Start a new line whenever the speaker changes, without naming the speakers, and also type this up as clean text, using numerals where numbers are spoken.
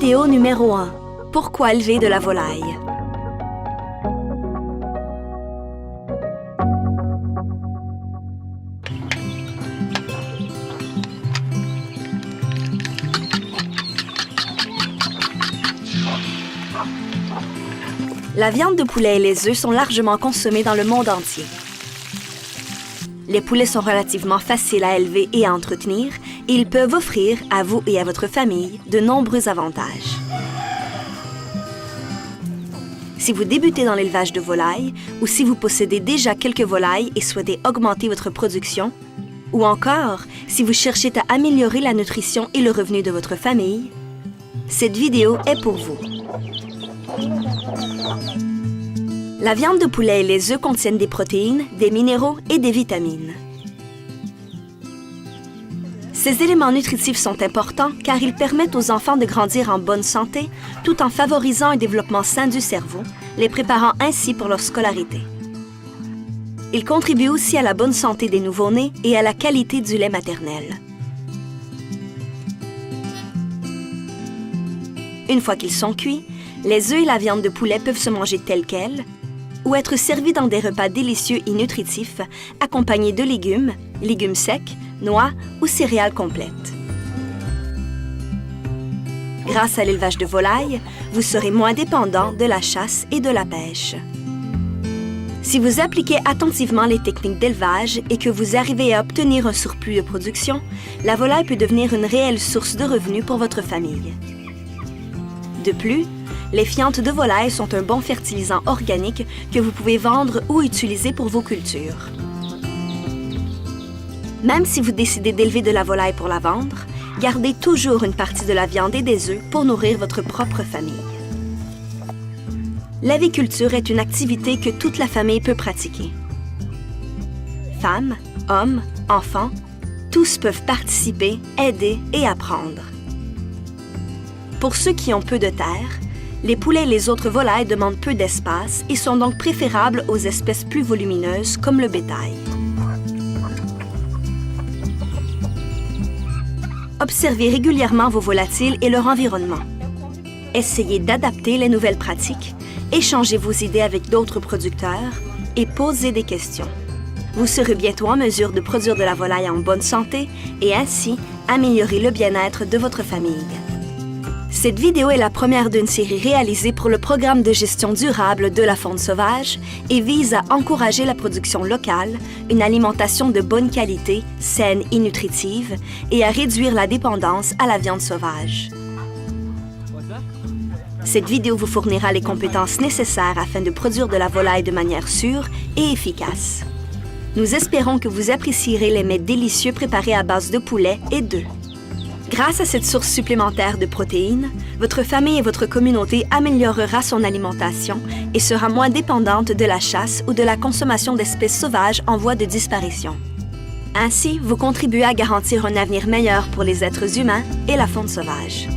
Vidéo numéro 1. Pourquoi élever de la volaille? La viande de poulet et les œufs sont largement consommés dans le monde entier. Les poulets sont relativement faciles à élever et à entretenir et ils peuvent offrir à vous et à votre famille de nombreux avantages. Si vous débutez dans l'élevage de volailles ou si vous possédez déjà quelques volailles et souhaitez augmenter votre production, ou encore si vous cherchez à améliorer la nutrition et le revenu de votre famille, cette vidéo est pour vous. La viande de poulet et les œufs contiennent des protéines, des minéraux et des vitamines. Ces éléments nutritifs sont importants car ils permettent aux enfants de grandir en bonne santé tout en favorisant un développement sain du cerveau, les préparant ainsi pour leur scolarité. Ils contribuent aussi à la bonne santé des nouveau-nés et à la qualité du lait maternel. Une fois qu'ils sont cuits, les œufs et la viande de poulet peuvent se manger tels quels ou être servis dans des repas délicieux et nutritifs accompagnés de légumes, légumes secs, noix ou céréales complètes. Grâce à l'élevage de volailles, vous serez moins dépendant de la chasse et de la pêche. Si vous appliquez attentivement les techniques d'élevage et que vous arrivez à obtenir un surplus de production, la volaille peut devenir une réelle source de revenus pour votre famille. De plus, les fientes de volaille sont un bon fertilisant organique que vous pouvez vendre ou utiliser pour vos cultures. Même si vous décidez d'élever de la volaille pour la vendre, gardez toujours une partie de la viande et des œufs pour nourrir votre propre famille. L'aviculture est une activité que toute la famille peut pratiquer. Femmes, hommes, enfants, tous peuvent participer, aider et apprendre. Pour ceux qui ont peu de terre, les poulets et les autres volailles demandent peu d'espace et sont donc préférables aux espèces plus volumineuses comme le bétail. Observez régulièrement vos volatiles et leur environnement. Essayez d'adapter les nouvelles pratiques, échangez vos idées avec d'autres producteurs et posez des questions. Vous serez bientôt en mesure de produire de la volaille en bonne santé et ainsi améliorer le bien-être de votre famille. Cette vidéo est la première d'une série réalisée pour le programme de gestion durable de la faune sauvage et vise à encourager la production locale, une alimentation de bonne qualité, saine et nutritive, et à réduire la dépendance à la viande sauvage. Cette vidéo vous fournira les compétences nécessaires afin de produire de la volaille de manière sûre et efficace. Nous espérons que vous apprécierez les mets délicieux préparés à base de poulet et d'œufs. Grâce à cette source supplémentaire de protéines, votre famille et votre communauté améliorera son alimentation et sera moins dépendante de la chasse ou de la consommation d'espèces sauvages en voie de disparition. Ainsi, vous contribuez à garantir un avenir meilleur pour les êtres humains et la faune sauvage.